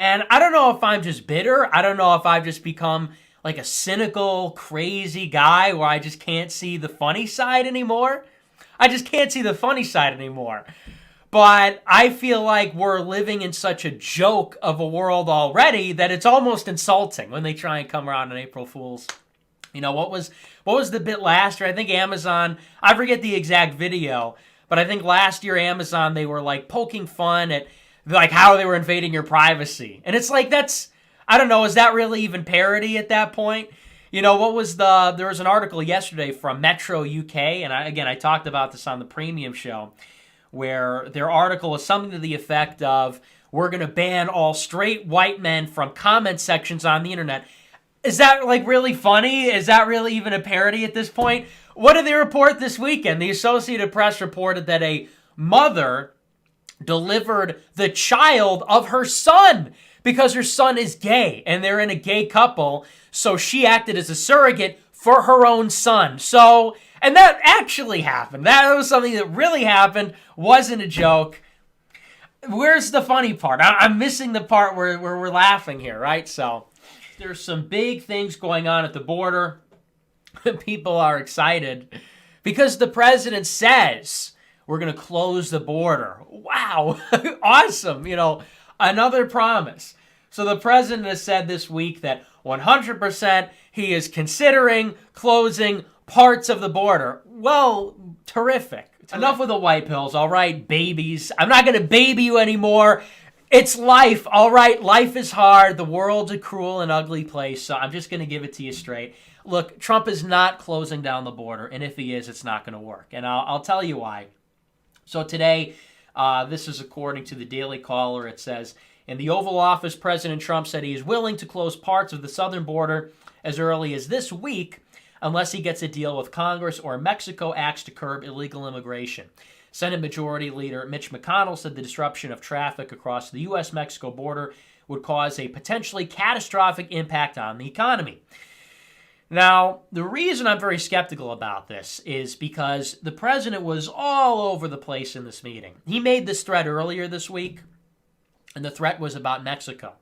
And I don't know if I'm just bitter. I don't know if I've just become like a cynical, crazy guy where I just can't see the funny side anymore. I just can't see the funny side anymore. But I feel like we're living in such a joke of a world already that it's almost insulting when they try and come around on April Fools. You know, what was the bit last year? I think Amazon, I forget the exact video, but I think last year Amazon, they were like poking fun at like how they were invading your privacy. And it's like, that's, I don't know, is that really even parody at that point? You know, there was an article yesterday from Metro UK, and I talked about this on the premium show, where their article was something to the effect of, we're going to ban all straight white men from comment sections on the internet. Is that like really funny? Is that really even a parody at this point? What did they report this weekend? The Associated Press reported that a mother delivered the child of her son because her son is gay and they're in a gay couple. So she acted as a surrogate for her own son. So, and that actually happened. That was something that really happened. Wasn't a joke. Where's the funny part? I'm missing the part where we're laughing here, right? So there's some big things going on at the border. People are excited because the president says we're going to close the border. Wow. Awesome. You know, another promise. So the president has said this week that 100% he is considering closing parts of the border. Well, terrific. Enough with the white pills, all right, babies. I'm not going to baby you anymore. It's life, all right? Life is hard. The world's a cruel and ugly place, so I'm just going to give it to you straight. Look, Trump is not closing down the border, and if he is, it's not going to work. And I'll tell you why. So today, this is according to the Daily Caller. It says, in the Oval Office, President Trump said he is willing to close parts of the southern border as early as this week unless he gets a deal with Congress or Mexico acts to curb illegal immigration. Senate Majority Leader Mitch McConnell said the disruption of traffic across the U.S.-Mexico border would cause a potentially catastrophic impact on the economy. Now, the reason I'm very skeptical about this is because the president was all over the place in this meeting. He made this threat earlier this week, and the threat was about Mexico.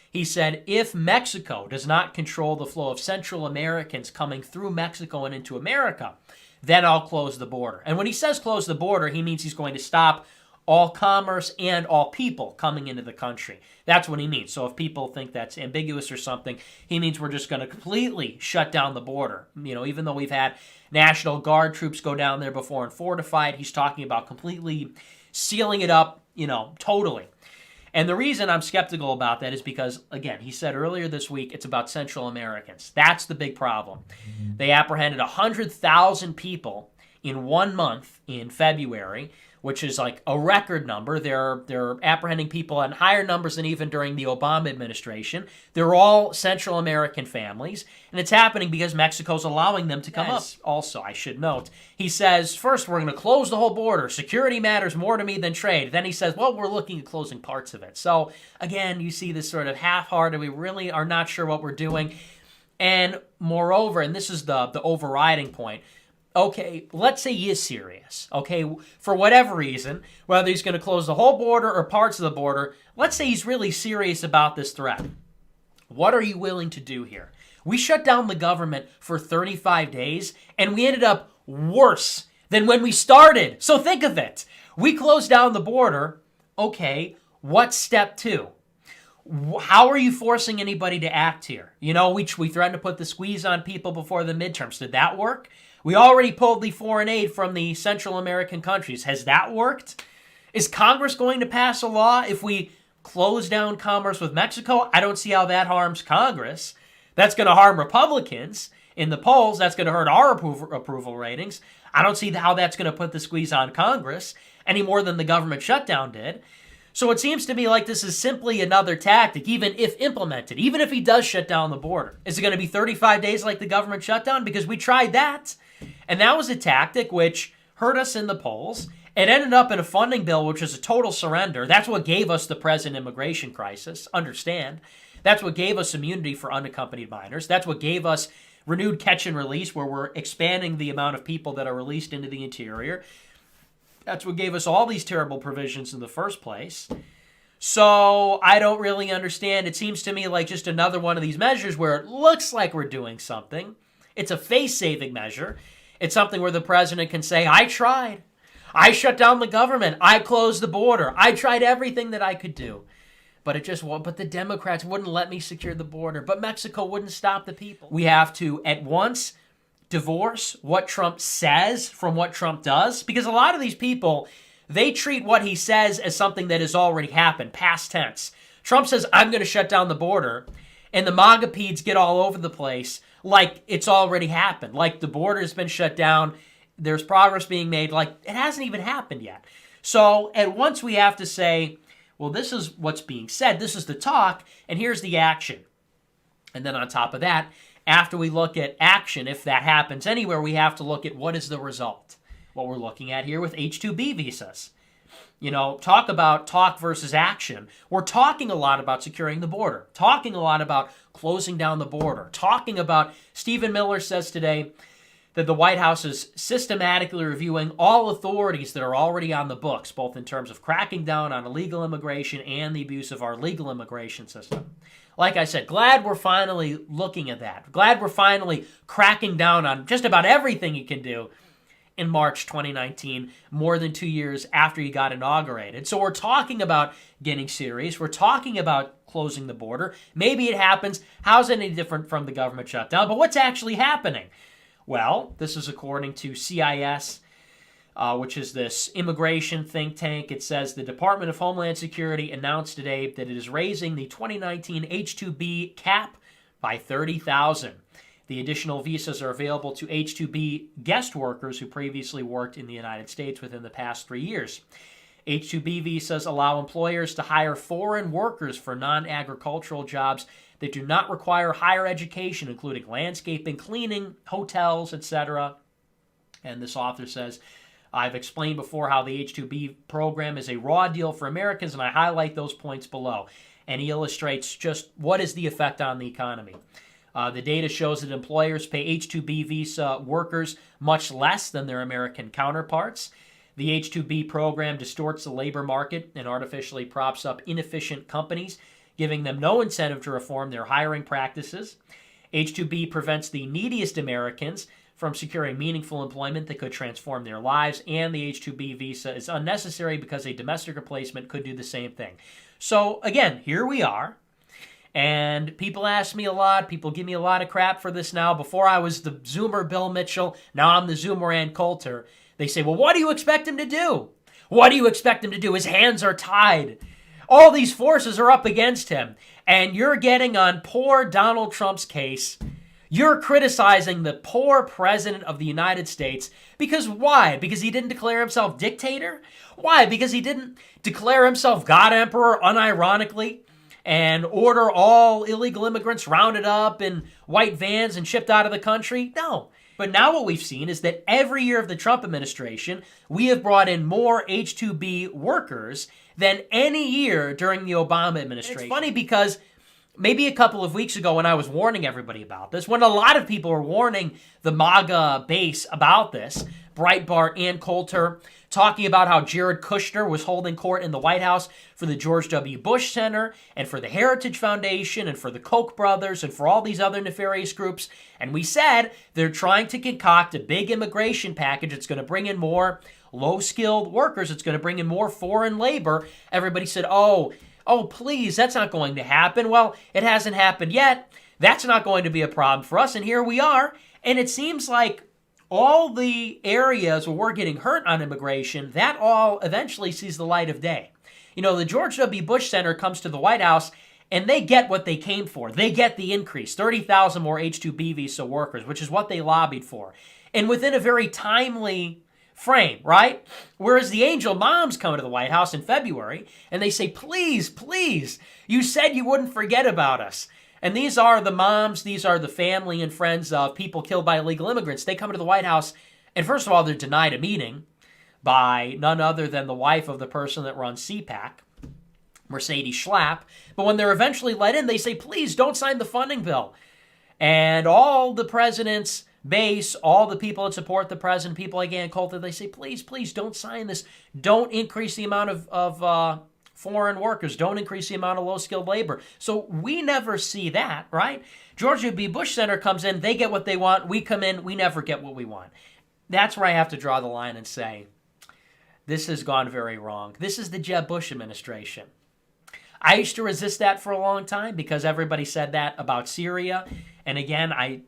He said, if Mexico does not control the flow of Central Americans coming through Mexico and into America, then I'll close the border. And when he says close the border, he means he's going to stop all commerce and all people coming into the country. That's what he means. So if people think that's ambiguous or something, he means we're just going to completely shut down the border. You know, even though we've had National Guard troops go down there before and fortify it, he's talking about completely sealing it up, you know, totally. And the reason I'm skeptical about that is because, again, he said earlier this week, it's about Central Americans. That's the big problem. They apprehended 100,000 people in 1 month in February, which is like a record number. They're apprehending people in higher numbers than even during the Obama administration. They're all Central American families, and it's happening because Mexico's allowing them to come up. Also, I should note, he says, first, we're going to close the whole border. Security matters more to me than trade. Then he says, well, we're looking at closing parts of it. So, again, you see this sort of half-hearted, we really are not sure what we're doing. And moreover, and this is the overriding point, okay, let's say he is serious, okay, for whatever reason, whether he's going to close the whole border or parts of the border, let's say he's really serious about this threat. What are you willing to do here? We shut down the government for 35 days, and we ended up worse than when we started. So think of it. We closed down the border. Okay, what's step two? How are you forcing anybody to act here? You know, we threatened to put the squeeze on people before the midterms. Did that work? We already pulled the foreign aid from the Central American countries. Has that worked? Is Congress going to pass a law if we close down commerce with Mexico? I don't see how that harms Congress. That's going to harm Republicans in the polls. That's going to hurt our approval ratings. I don't see how that's going to put the squeeze on Congress any more than the government shutdown did. So it seems to me like this is simply another tactic, even if implemented, even if he does shut down the border. Is it going to be 35 days like the government shutdown? Because we tried that, and that was a tactic which hurt us in the polls. It ended up in a funding bill, which was a total surrender. That's what gave us the present immigration crisis, understand. That's what gave us immunity for unaccompanied minors. That's what gave us renewed catch and release, where we're expanding the amount of people that are released into the interior. That's what gave us all these terrible provisions in the first place. So I don't really understand. It seems to me like just another one of these measures where it looks like we're doing something. It's a face-saving measure. It's something where the president can say, I tried. I shut down the government. I closed the border. I tried everything that I could do. But it just won't. But the Democrats wouldn't let me secure the border. But Mexico wouldn't stop the people. We have to at once divorce what Trump says from what Trump does. Because a lot of these people, they treat what he says as something that has already happened, past tense. Trump says, I'm going to shut down the border. And the MAGA-pedes get all over the place like it's already happened. Like the border has been shut down. There's progress being made. Like it hasn't even happened yet. So at once we have to say, well, this is what's being said. This is the talk, and here's the action. And then on top of that, after we look at action, if that happens anywhere, we have to look at what is the result. What we're looking at here with H-2B visas. You know, talk about talk versus action. We're talking a lot about securing the border, talking a lot about closing down the border, talking about, Stephen Miller says today that the White House is systematically reviewing all authorities that are already on the books, both in terms of cracking down on illegal immigration and the abuse of our legal immigration system. Like I said, glad we're finally looking at that. Glad we're finally cracking down on just about everything you can do in March 2019, more than 2 years after he got inaugurated. So we're talking about getting serious. We're talking about closing the border. Maybe it happens. How's it any different from the government shutdown? But what's actually happening? Well, this is according to CIS, which is this immigration think tank. It says the Department of Homeland Security announced today that it is raising the 2019 H-2B cap by 30,000. The additional visas are available to H-2B guest workers who previously worked in the United States within the past 3 years. H-2B visas allow employers to hire foreign workers for non-agricultural jobs that do not require higher education, including landscaping, cleaning, hotels, etc. And this author says, I've explained before how the H-2B program is a raw deal for Americans, and I highlight those points below. And he illustrates just what is the effect on the economy. The data shows that employers pay H-2B visa workers much less than their American counterparts. The H-2B program distorts the labor market and artificially props up inefficient companies, giving them no incentive to reform their hiring practices. H-2B prevents the neediest Americans from securing meaningful employment that could transform their lives, and the H-2B visa is unnecessary because a domestic replacement could do the same thing. So again, here we are. And people ask me a lot. People give me a lot of crap for this now. Before I was the Zoomer Bill Mitchell. Now I'm the Zoomer Ann Coulter. They say, well, what do you expect him to do? What do you expect him to do? His hands are tied. All these forces are up against him. And you're getting on poor Donald Trump's case. You're criticizing the poor president of the United States. Because why? Because he didn't declare himself dictator? Why? Because he didn't declare himself God Emperor unironically? And order all illegal immigrants rounded up in white vans and shipped out of the country? No. But now what we've seen is that every year of the Trump administration, we have brought in more H-2B workers than any year during the Obama administration. It's funny because maybe a couple of weeks ago when I was warning everybody about this, when a lot of people were warning the MAGA base about this, Breitbart and Coulter, talking about how Jared Kushner was holding court in the White House for the George W. Bush Center and for the Heritage Foundation and for the Koch brothers and for all these other nefarious groups. And we said they're trying to concoct a big immigration package that's going to bring in more low-skilled workers. It's going to bring in more foreign labor. Everybody said, oh, please, that's not going to happen. Well, it hasn't happened yet. That's not going to be a problem for us. And here we are. And it seems like all the areas where we're getting hurt on immigration, that all eventually sees the light of day. You know, the George W. Bush Center comes to the White House, and they get what they came for. They get the increase, 30,000 more H-2B visa workers, which is what they lobbied for. And within a very timely frame, right? Whereas the angel moms come to the White House in February, and they say, please, please, you said you wouldn't forget about us. And these are the moms, these are the family and friends of people killed by illegal immigrants. They come to the White House, and first of all, they're denied a meeting by none other than the wife of the person that runs CPAC, Mercedes Schlapp. But when they're eventually let in, they say, please don't sign the funding bill. And all the president's base, all the people that support the president, people like Ann Coulter, they say, please, please don't sign this. Don't increase the amount of foreign workers. Don't increase the amount of low-skilled labor. So we never see that, right? George W. Bush Center comes in, they get what they want. We come in, we never get what we want. That's where I have to draw the line and say, this has gone very wrong. This is the Jeb Bush administration. I used to resist that for a long time because everybody said that about Syria. And again, I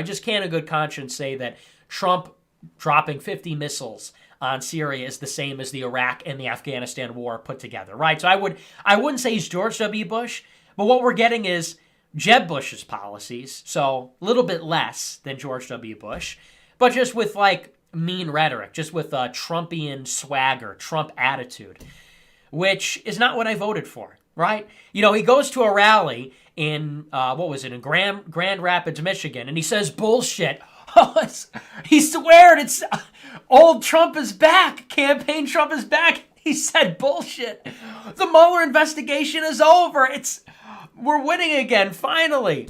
just can't in good conscience say that Trump dropping 50 missiles on Syria is the same as the Iraq and the Afghanistan war put together, right? So I wouldn't say he's George W. Bush, but what we're getting is Jeb Bush's policies, so a little bit less than George W. Bush, but just with like mean rhetoric, just with a Trumpian swagger, Trump attitude, which is not what I voted for, right? He goes to a rally in, in Grand Rapids, Michigan, and he says bullshit. He sweared it's old Trump is back. Campaign Trump is back. He said bullshit. The Mueller investigation is over. We're winning again, finally.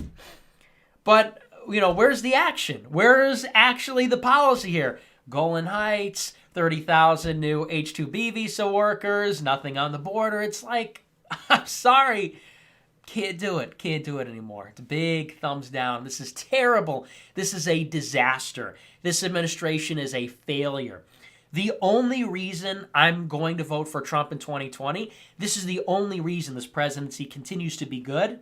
But, where's the action? Where's actually the policy here? Golan Heights, 30,000 new H-2B visa workers, nothing on the border. It's like, I'm sorry. Can't do it. Can't do it anymore. It's a big thumbs down. This is terrible. This is a disaster. This administration is a failure. The only reason I'm going to vote for Trump in 2020, this is the only reason this presidency continues to be good,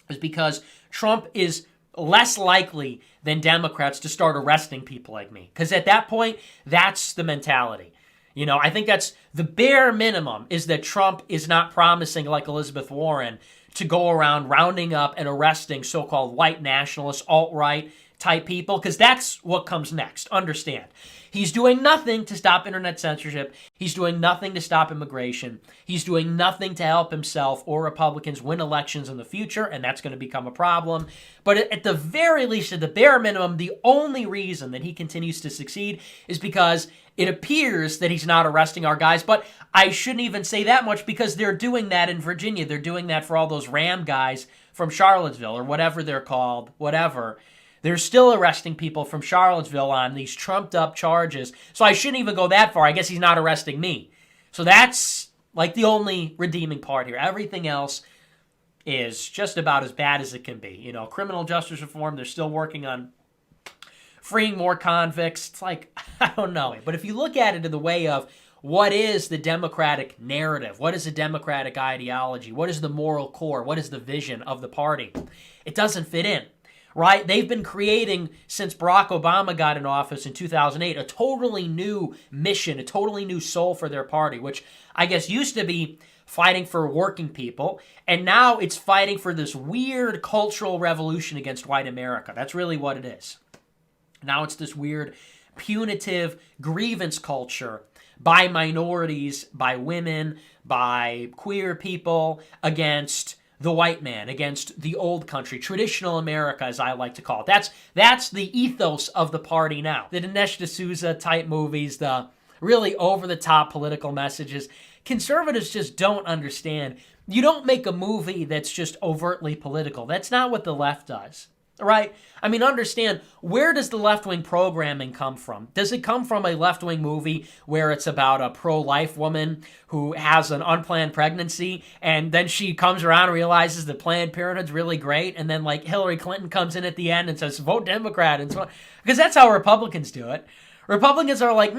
is because Trump is less likely than Democrats to start arresting people like me. Because at that point, that's the mentality. I think that's the bare minimum, is that Trump is not promising, like Elizabeth Warren, to go around rounding up and arresting so-called white nationalists, alt-right type people, because that's what comes next. Understand. He's doing nothing to stop internet censorship. He's doing nothing to stop immigration. He's doing nothing to help himself or Republicans win elections in the future, and that's going to become a problem. But at the very least, at the bare minimum, the only reason that he continues to succeed is because it appears that he's not arresting our guys. But I shouldn't even say that much, because they're doing that in Virginia. They're doing that for all those Ram guys from Charlottesville, or whatever they're called, whatever. They're still arresting people from Charlottesville on these trumped-up charges. So I shouldn't even go that far. I guess he's not arresting me. So that's like the only redeeming part here. Everything else is just about as bad as it can be. Criminal justice reform, they're still working on freeing more convicts. It's like, I don't know. But if you look at it in the way of what is the Democratic narrative, what is the Democratic ideology, what is the moral core, what is the vision of the party, it doesn't fit in. Right? They've been creating, since Barack Obama got in office in 2008, a totally new mission, a totally new soul for their party, which I guess used to be fighting for working people, and now it's fighting for this weird cultural revolution against white America. That's really what it is. Now it's this weird punitive grievance culture by minorities, by women, by queer people against the white man, against the old country, traditional America, as I like to call it. That's the ethos of the party now. The Dinesh D'Souza type movies, the really over-the-top political messages. Conservatives just don't understand. You don't make a movie that's just overtly political. That's not what the left does. Right? I mean, understand, where does the left-wing programming come from? Does it come from a left-wing movie where it's about a pro-life woman who has an unplanned pregnancy, and then she comes around and realizes that Planned Parenthood's really great, and then, like, Hillary Clinton comes in at the end and says, vote Democrat, and so on? Because that's how Republicans do it. Republicans are like,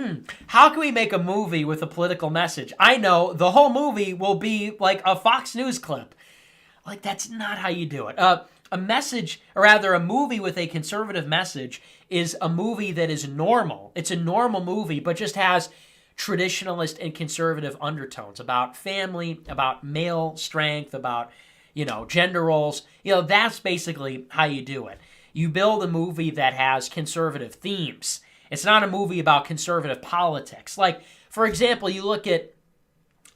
how can we make a movie with a political message? I know, the whole movie will be like a Fox News clip. Like, that's not how you do it. A message, or rather a movie with a conservative message, is a movie that is normal. It's a normal movie, but just has traditionalist and conservative undertones about family, about male strength, about, gender roles. That's basically how you do it. You build a movie that has conservative themes. It's not a movie about conservative politics. Like, for example, you look at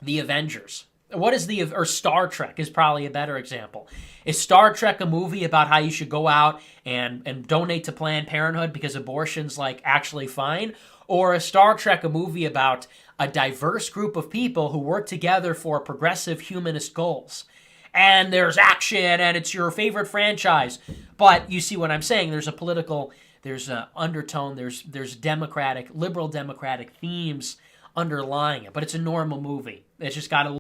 The Avengers. Or Star Trek is probably a better example. Is Star Trek a movie about how you should go out and donate to Planned Parenthood because abortion's actually fine? Or is Star Trek a movie about a diverse group of people who work together for progressive humanist goals? And there's action and it's your favorite franchise. But you see what I'm saying? There's an undertone, there's liberal democratic themes underlying it. But it's a normal movie. It's just got a